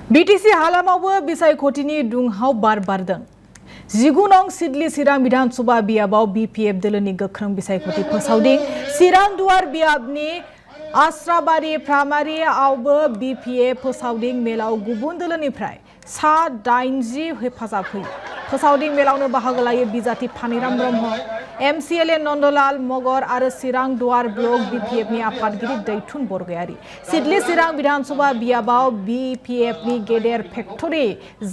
BTC हालामावबो बिसायख'थिनि दुंहाव बार बारदों। 19 नं सिडली चिरां विधानसभा बियाबाव BPF दोलोनि गोख्रों बिसायख'थि फोसावदिं। चिरां दुवार बियाबनि आस्राबारि प्राइमारि आवबो BPF फोसावदिं मेलाव गुबुन दोलोनिफ्राय सा 80 हेफाजाब होयो। फोसावदिं मेलावनो बाहागो लायो बिजाति फानिराम ब्रह्म, MCLA नन्दलाल मगर आरो चिरां दुवार ब्लक BPF नि आफादगिरि दैथुन बरगयारी। सिडली चिरां विधानसभा बियाबाव BPF नि गेदेर फेक्टरि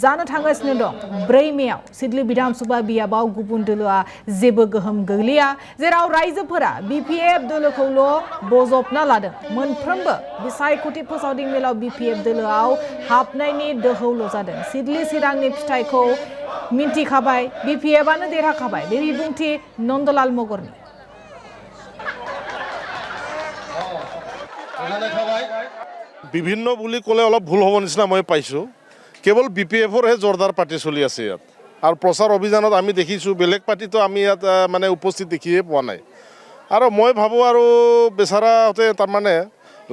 जानो थांगासिनो दं। 4 मेयाव सिडली विधानसभा बियाबाव गुबुन दोलोआ जेबो गोहोम गोग्लैया, जेराव रायजोफोरा BPF दोलोखौल' बजबना लादों। मोनफ्रोमबो बिसायख'थि फोसावदिं मेलाव BPF दोलोआव हाबनायनि दोहौल' जादों। सिडली चिरांनि फिथाइखौ मिन्थिखाबाय, BPFआनो देरहाखाबाय। बे बिबुंथि नन्दलाल मगरनि। বিভিন্ন বুলি ক'লে অলপ ভুল হ'ব নিচিনা মই পাইছোঁ। কেৱল BPFৰহে জোৰদাৰ পাৰ্টি চলি আছে ইয়াত। আৰু প্ৰচাৰ অভিযানত আমি দেখিছোঁ বেলেগ পাৰ্টিটো আমি ইয়াত মানে উপস্থিত দেখিয়ে পোৱা নাই। আৰু মই ভাবোঁ আৰু বেচাৰাহঁতে তাৰমানে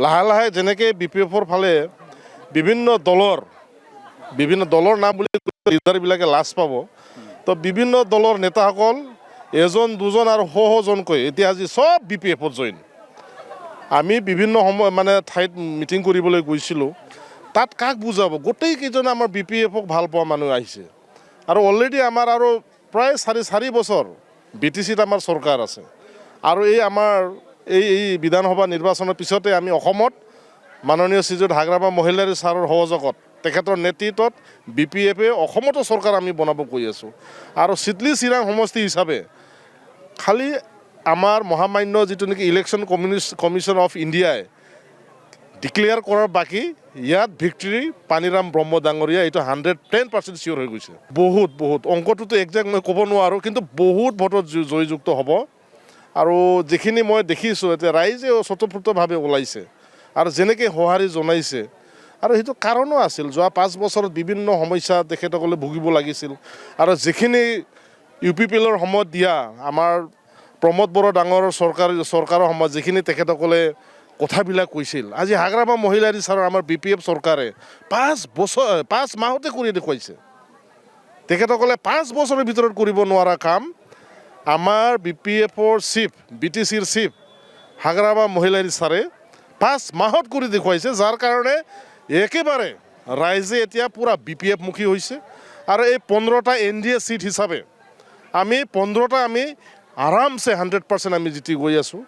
লাহে লাহে যেনেকৈ BPFৰ ফালে বিভিন্ন দলৰ নাম বুলি লিডাৰবিলাকে লাজ পাব, তো বিভিন্ন দলৰ নেতাসকল এজন দুজন আৰু শজনকৈ এতিয়া আজি সব BPFত জইন। আমি বিভিন্ন সময় মানে ঠাইত মিটিং কৰিবলৈ গৈছিলোঁ, তাত কাক বুজাব? গোটেইকেইজনে আমাৰ BPFক ভাল পোৱা মানুহ আহিছে। আৰু অলৰেডি আমাৰ আৰু প্ৰায় 4 বছৰ BTCত আমাৰ চৰকাৰ আছে। আৰু এই আমাৰ এই বিধানসভা নিৰ্বাচনৰ পিছতে আমি অসমত মাননীয় শ্ৰীযুত হাগ্ৰামা মহিলাৰী ছাৰৰ সহযোগত তেখেতৰ নেতৃত্বত BPFে অসমতো চৰকাৰ আমি বনাব কৈ আছোঁ। আৰু সিডলি চিৰাং সমষ্টি হিচাপে খালি আমাৰ মহামান্য যিটো নেকি ইলেকশ্যন কমিশ্যন অফ ইণ্ডিয়াই ডিক্লেয়াৰ কৰাৰ বাকী, ইয়াত ভিক্টৰী পানিৰাম ব্ৰহ্ম ডাঙৰীয়া এইটো 110% চিয়'ৰ হৈ গৈছে। বহুত অংকটোতো একজেক্ট মই ক'ব নোৱাৰোঁ, কিন্তু বহুত ভোটত জয়যুক্ত হ'ব। আৰু যিখিনি মই দেখিছোঁ এতিয়া ৰাইজে স্বতঃস্ফূৰ্তভাৱে ওলাইছে আৰু যেনেকৈ সঁহাৰি জনাইছে। আৰু সেইটো কাৰণো আছিল, যোৱা 5 বছৰত বিভিন্ন সমস্যা তেখেতসকলে ভুগিব লাগিছিল। আৰু যিখিনি UPPLৰ সময়ত দিয়া আমাৰ প্ৰমোদ বড়ো ডাঙৰ চৰকাৰৰ সময়ত যিখিনি তেখেতসকলে কথাবিলাক কৈছিল, আজি হাগ্ৰামা মহিলাৰী ছাৰৰ আমাৰ BPF চৰকাৰে 5 মাহতে কৰি দেখুৱাইছে। তেখেতসকলে 5 বছৰৰ ভিতৰত কৰিব নোৱাৰা কাম আমাৰ BPFৰ চিফ, BTCৰ চিফ হাগ্ৰামা মহিলাৰী ছাৰে 5 মাহত কৰি দেখুৱাইছে, যাৰ কাৰণে একেবাৰে ৰাইজে এতিয়া পূৰা BPF মুখী হৈছে। আৰু এই 15টা NDA চিট হিচাপে আমি 15টা আমি আৰামছে 100% আমি জিতি গৈ আছোঁ।